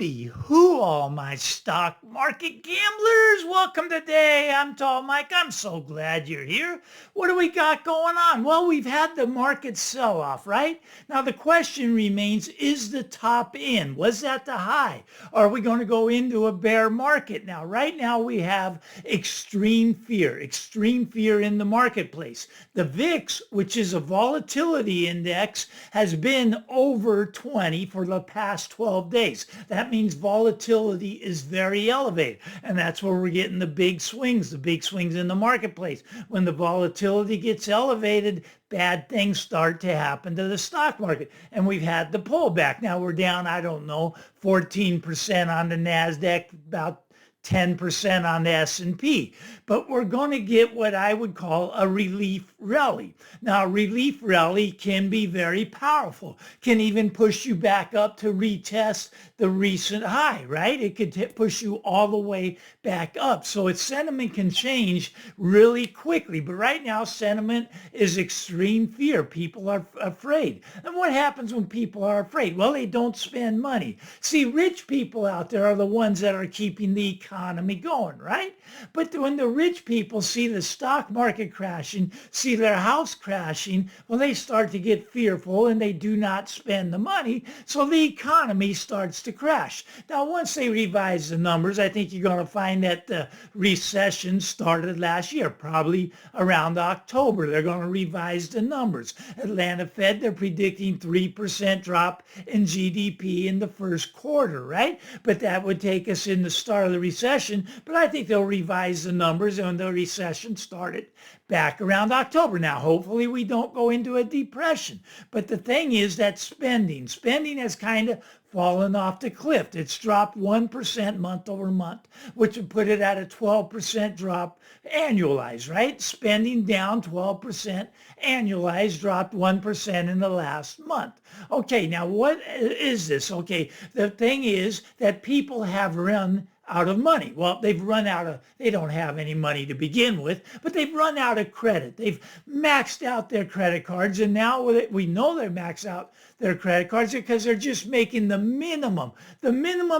Hooty hoo, all my stock market gamblers. Welcome today. I'm Tall Mike. I'm so glad you're here. What do we got going on? Well, we've had the market sell off, right? Now the question remains, is the top in? Was that the high? Are we going to go into a bear market? Now, right now we have extreme fear in the marketplace. The VIX, which is a volatility index, has been over 20 for the past 12 days. That means volatility is very elevated. And that's where we're getting the big swings in the marketplace. When the volatility gets elevated, bad things start to happen to the stock market. And we've had the pullback. Now we're down, I don't know, 14% on the NASDAQ, about 10% on the S&P. But we're going to get what I would call a relief rally. Now, a relief rally can be very powerful, can even push you back up to retest the recent high, right? It could push you all the way back up. So its sentiment can change really quickly. But right now, sentiment is extreme fear. People are afraid. And what happens when people are afraid? Well, they don't spend money. See, rich people out there are the ones that are keeping the economy going, right? But when the rich people see the stock market crashing, see their house crashing, well, they start to get fearful and they do not spend the money. So the economy starts to crash. Now, once they revise the numbers, I think you're going to find that the recession started last year, probably around October. They're going to revise the numbers. Atlanta Fed, they're predicting 3% drop in GDP in the first quarter, right? But that would take us in the start of the recession. But I think they'll revise the numbers and the recession started back around October. Now, hopefully we don't go into a depression. But the thing is that spending has kind of fallen off the cliff. It's dropped 1% month over month, which would put it at a 12% drop annualized, right? Spending down 12% annualized, dropped 1% in the last month. Okay, now what is this? Okay, the thing is that people have run out of money. Well, they don't have any money to begin with, but they've run out of credit. They've maxed out their credit cards, and now we know they're maxed out their credit cards because they're just making the minimum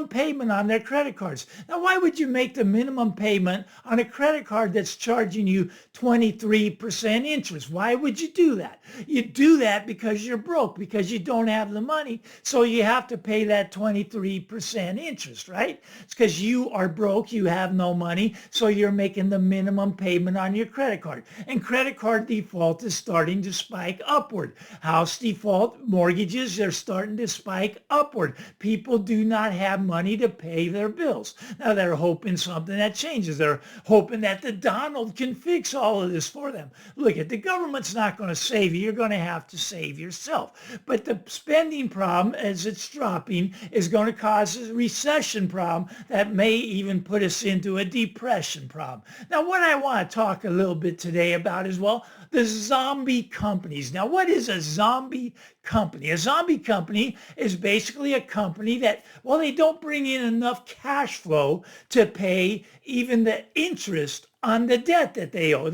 payment on their credit cards. Now, why would you make the minimum payment on a credit card that's charging you 23% interest? Why would you do that? You do that because you're broke, because you don't have the money, so you have to pay that 23% interest, right? It's because you are broke, you have no money, so you're making the minimum payment on your credit card. And credit card default is starting to spike upward. House default, mortgages, they're starting to spike upward. People do not have money to pay their bills. Now they're hoping something that changes. They're hoping that the Donald can fix all of this for them. Look, the government's not going to save you. You're going to have to save yourself. But the spending problem, as it's dropping, is going to cause a recession problem that may even put us into a depression problem. Now, what I want to talk a little bit today about is, well, the zombie companies. Now, what is a zombie company? A zombie company is basically a company that, well, they don't bring in enough cash flow to pay even the interest on the debt that they owe.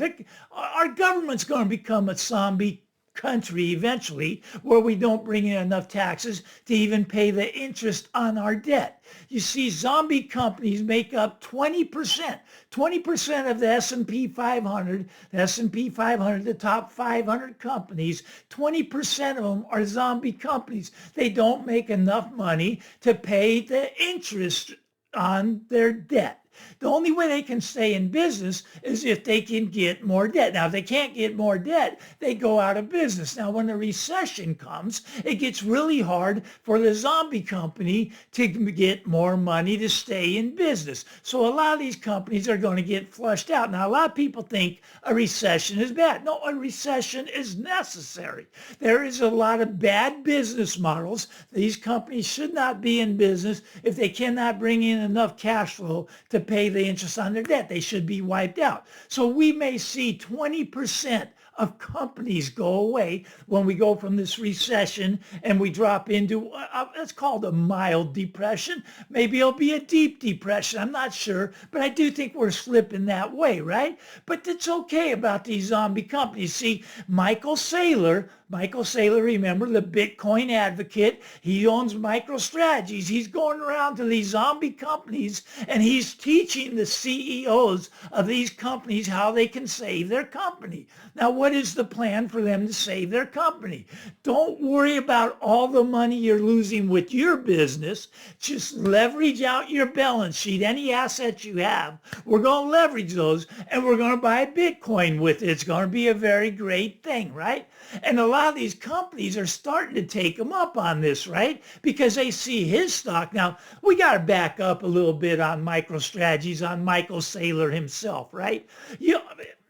Our government's going to become a zombie country eventually, where we don't bring in enough taxes to even pay the interest on our debt. You see, zombie companies make up 20% of the S&P 500, the top 500 companies, 20% of them are zombie companies. They don't make enough money to pay the interest on their debt. The only way they can stay in business is if they can get more debt. Now, if they can't get more debt, they go out of business. Now, when a recession comes, it gets really hard for the zombie company to get more money to stay in business. So a lot of these companies are going to get flushed out. Now, a lot of people think a recession is bad. No, a recession is necessary. There is a lot of bad business models. These companies should not be in business if they cannot bring in enough cash flow to pay the interest on their debt. They should be wiped out. So we may see 20% of companies go away when we go from this recession and we drop into, it's called a mild depression. Maybe it'll be a deep depression. I'm not sure, but I do think we're slipping that way, right? But it's okay about these zombie companies. See, Michael Saylor Michael Saylor, remember, the Bitcoin advocate. He owns MicroStrategies. He's going around to these zombie companies and he's teaching the CEOs of these companies how they can save their company. Now, what is the plan for them to save their company? Don't worry about all the money you're losing with your business. Just leverage out your balance sheet. Any assets you have, we're going to leverage those and we're going to buy Bitcoin with it. It's going to be a very great thing, right? And a lot of these companies are starting to take him up on this, right? Because they see his stock. Now, we got to back up a little bit on MicroStrategies, on Michael Saylor himself, right?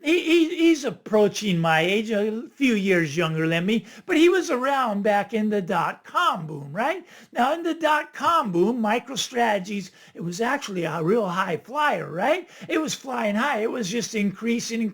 He's approaching my age, a few years younger than me, but he was around back in the dot-com boom, right? Now, in the dot-com boom, MicroStrategies, it was actually a real high flyer, right? It was flying high. It was just increasing.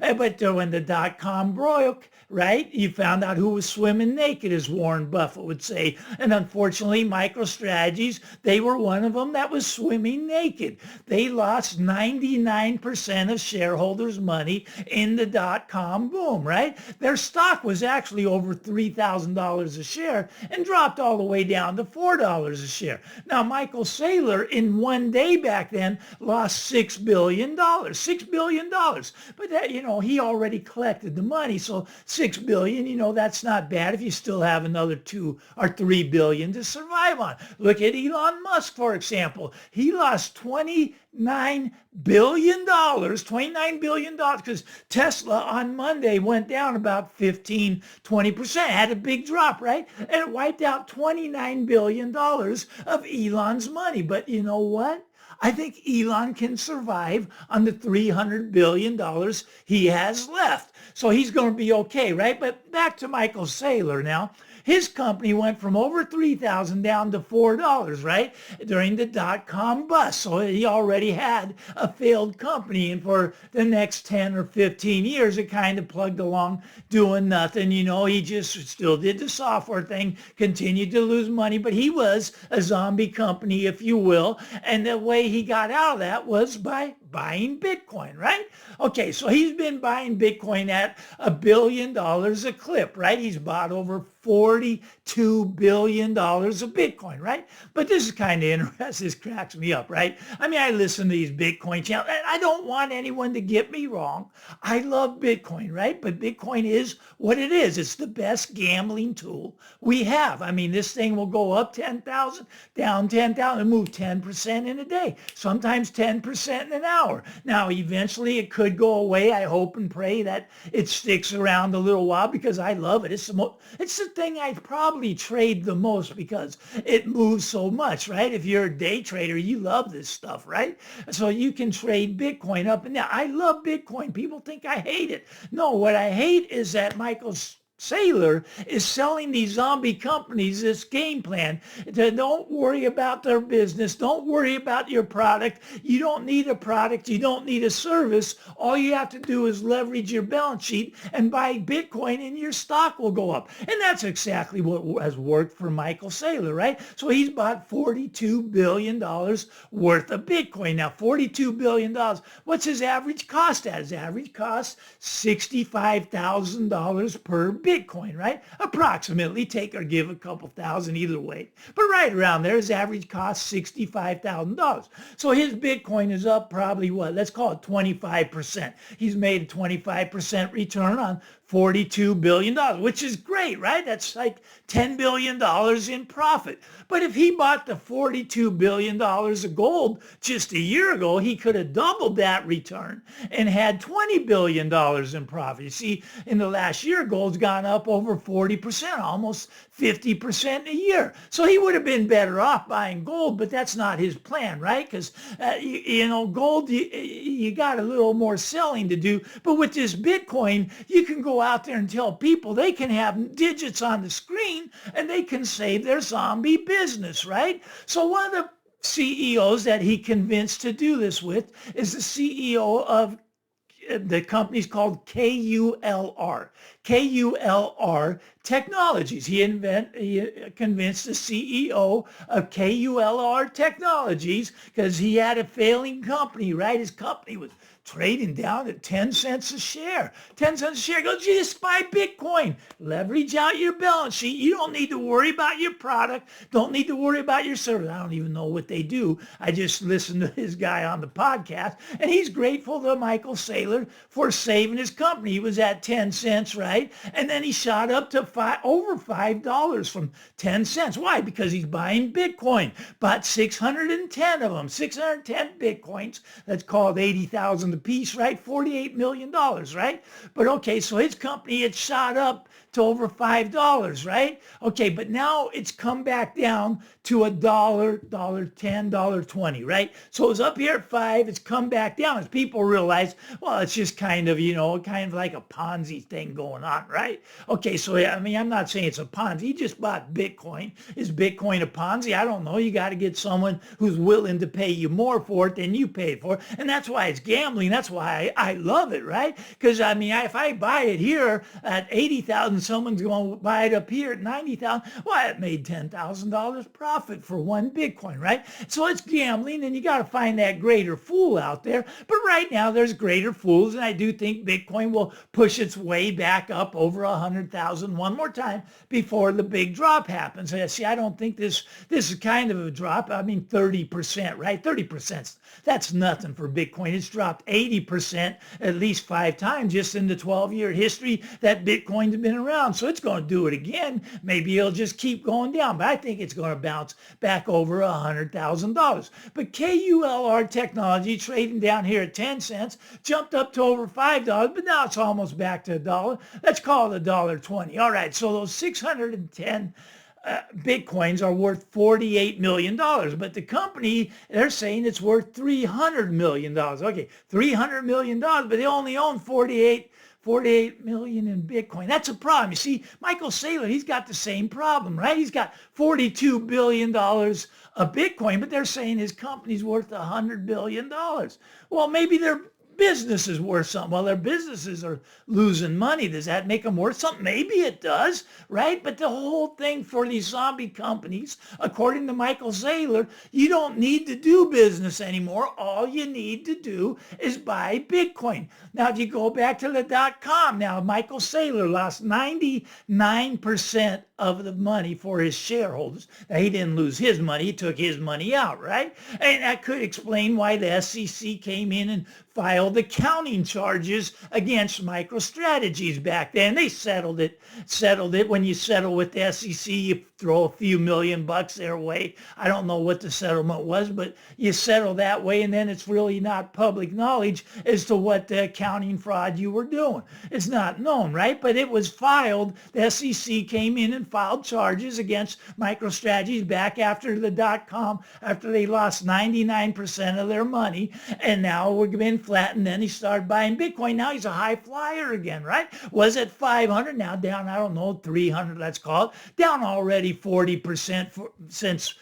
But when the dot-com broke, right, you found out who was swimming naked, as Warren Buffett would say. And unfortunately, MicroStrategies, they were one of them that was swimming naked. They lost 99% of shareholders' money in the dot-com boom, right? Their stock was actually over $3,000 a share and dropped all the way down to $4 a share. Now, Michael Saylor, in one day back then, lost $6 billion. $6 billion. But that, he already collected the money. So $6 billion, that's not bad if you still have another $2 or $3 billion to survive on. Look at Elon Musk, for example. He lost $29 billion, because Tesla on Monday went down about 15-20%, had a big drop, right? And it wiped out $29 billion of Elon's money. But you know what? I think Elon can survive on the $300 billion he has left. So he's going to be okay, right? But back to Michael Saylor now. His company went from over $3,000 down to $4, right, during the dot-com bust. So he already had a failed company. And for the next 10 or 15 years, it kind of plugged along doing nothing. He just still did the software thing, continued to lose money. But he was a zombie company, if you will. And the way he got out of that was by buying Bitcoin, right? Okay, so he's been buying Bitcoin at $1 billion a clip, right? He's bought over $42 billion of Bitcoin, right? But this is kind of interesting. This cracks me up, right? I mean, I listen to these Bitcoin channels, and I don't want anyone to get me wrong. I love Bitcoin, right? But Bitcoin is what it is. It's the best gambling tool we have. I mean, this thing will go up 10,000, down 10,000, and move 10% in a day, sometimes 10% in an hour. Now, eventually it could go away. I hope and pray that it sticks around a little while because I love it. It's the thing I'd probably trade the most because it moves so much, right? If you're a day trader, you love this stuff, right? So you can trade Bitcoin up and down. I love Bitcoin. People think I hate it. No, what I hate is that Michael Saylor is selling these zombie companies this game plan. Don't worry about their business. Don't worry about your product. You don't need a product. You don't need a service. All you have to do is leverage your balance sheet and buy Bitcoin and your stock will go up. And that's exactly what has worked for Michael Saylor, right? So he's bought $42 billion worth of Bitcoin. Now, $42 billion. What's his average cost at? His average cost, $65,000 per Bitcoin, right? Approximately, take or give a couple thousand either way. But right around there, his average cost $65,000. So his Bitcoin is up probably what? Let's call it 25%. He's made a 25% return on $42 billion, which is great, right? That's like $10 billion in profit. But if he bought the $42 billion of gold just a year ago, he could have doubled that return and had $20 billion in profit. You see, in the last year, gold's gone up over 40%, almost 50% a year. So he would have been better off buying gold, but that's not his plan, right? Because, gold, you got a little more selling to do. But with this Bitcoin, you can go out there and tell people they can have digits on the screen and they can save their zombie business, right? So one of the CEOs that he convinced to do this with is the CEO of the company's called KULR. KULR Technologies. He convinced the CEO of KULR Technologies because he had a failing company, right? His company was trading down at 10 cents a share. 10 cents a share. Go, just buy Bitcoin. Leverage out your balance sheet. You don't need to worry about your product. Don't need to worry about your service. I don't even know what they do. I just listened to his guy on the podcast, and he's grateful to Michael Saylor for saving his company. He was at 10 cents, right? And then he shot up to over $5 from 10 cents. Why? Because he's buying Bitcoin. Bought 610 of them, 610 Bitcoins. That's called 80,000 a piece, right? $48 million, right? But okay, so his company had shot up to over $5, right? Okay, but now it's come back down to $1, $1.10, $1.20, right? So it was up here at 5, it's come back down as people realize, well, it's just kind of, kind of like a Ponzi thing going on, right? Okay, so I mean, I'm not saying it's a Ponzi. He just bought Bitcoin. Is Bitcoin a Ponzi? I don't know. You got to get someone who's willing to pay you more for it than you paid for it. And that's why it's gambling. That's why I love it, right? Because I mean, if I buy it here at 80,000, someone's going to buy it up here at 90,000. Well, it made $10,000 profit for one Bitcoin, right? So it's gambling, and you got to find that greater fool out there. But right now there's greater fools, and I do think Bitcoin will push its way back up over 100,000 one more time before the big drop happens. See, I don't think this is kind of a drop. I mean, 30%, right? 30%. That's nothing for Bitcoin. It's dropped 80% at least 5 times just in the 12-year history that Bitcoin's been around. So it's going to do it again. Maybe it'll just keep going down, but I think it's going to bounce back over $100,000. But KULR Technology trading down here at 10 cents, jumped up to over $5, but now it's almost back to $1. Let's call it $1.20. All right, so those 610 Bitcoins are worth $48 million, but the company, they're saying it's worth $300 million. Okay, $300 million, but they only own 48 million in Bitcoin. That's a problem. You see, Michael Saylor, he's got the same problem, right? He's got $42 billion of Bitcoin, but they're saying his company's worth $100 billion. Well, maybe their business is worth something. Well, their businesses are losing money. Does that make them worth something? Maybe it does, right? But the whole thing for these zombie companies, according to Michael Saylor, you don't need to do business anymore. All you need to do is buy Bitcoin. Now, if you go back to the .com, now Michael Saylor lost 99% of the money for his shareholders. Now, he didn't lose his money. He took his money out, right? And that could explain why the SEC came in and filed accounting charges against MicroStrategies back then. They settled it. When you settle with the SEC, you throw a few $1,000,000 their way. I don't know what the settlement was, but you settle that way, and then it's really not public knowledge as to what the accounting fraud you were doing. It's not known, right? But it was filed. The SEC came in and filed charges against MicroStrategies back after the .com, after they lost 99% of their money, and now we're been flattened. Then he started buying Bitcoin. Now he's a high flyer again, right? Was at 500, now down, I don't know, 300, let's call it. Down already 40% since,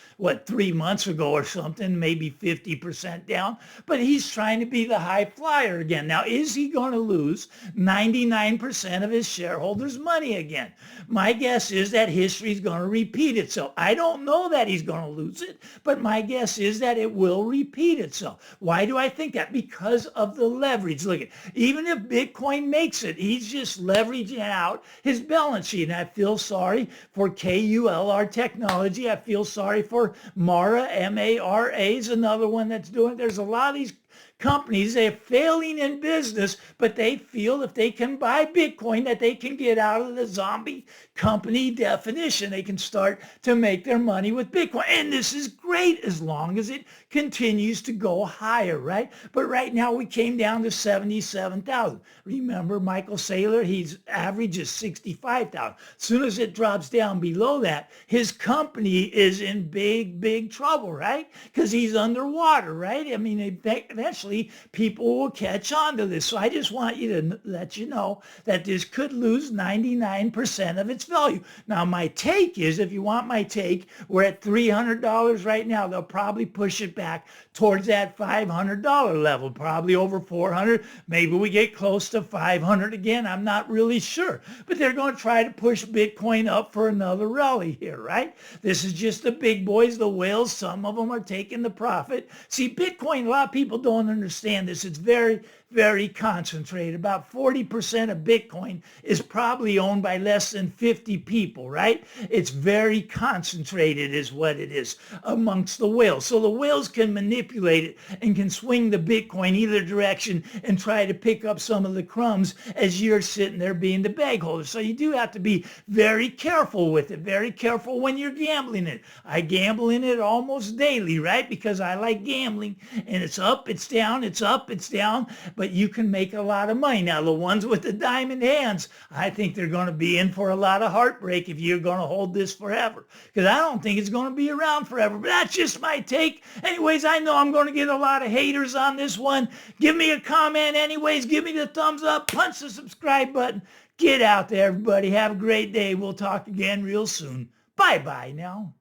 3 months ago or something, maybe 50% down. But he's trying to be the high flyer again. Now, is he going to lose 99% of his shareholders' money again? My guess is that history is going to repeat itself. I don't know that he's going to lose it, but my guess is that it will repeat itself. Why do I think that? Because of the leverage. Look, even if Bitcoin makes it, he's just leveraging out his balance sheet. And I feel sorry for KULR Technology. I feel sorry for Mara, M-A-R-A is another one that's doing it. There's a lot of these companies, they're failing in business, but they feel if they can buy Bitcoin that they can get out of the zombie company definition. They can start to make their money with Bitcoin. And this is great as long as it continues to go higher, right? But right now we came down to 77,000. Remember Michael Saylor, his average is 65,000. As soon as it drops down below that, his company is in big trouble, right? Because he's underwater, right? I mean, they eventually people will catch on to this. So I just want you to let you know that this could lose 99% of its value. Now, my take is, if you want my take, we're at $300 right now. They'll probably push it back towards that $500 level, probably over 400. Maybe we get close to 500 again. I'm not really sure. But they're going to try to push Bitcoin up for another rally here, right? This is just the big boys, the whales. Some of them are taking the profit. See, Bitcoin, a lot of people don't understand this. It's very, very concentrated. About 40% of Bitcoin is probably owned by less than 50 people, right? It's very concentrated is what it is amongst the whales. So the whales can manipulate it and can swing the Bitcoin either direction and try to pick up some of the crumbs as you're sitting there being the bag holder. So you do have to be very careful with it, very careful when you're gambling it. I gamble in it almost daily, right? Because I like gambling, and it's up, it's down, it's up, it's down, but you can make a lot of money. Now, the ones with the diamond hands, I think they're going to be in for a lot of heartbreak if you're going to hold this forever, because I don't think it's going to be around forever. But that's just my take. Anyways, I know I'm going to get a lot of haters on this one. Give me a comment anyways. Give me the thumbs up. Punch the subscribe button. Get out there, everybody. Have a great day. We'll talk again real soon. Bye-bye now.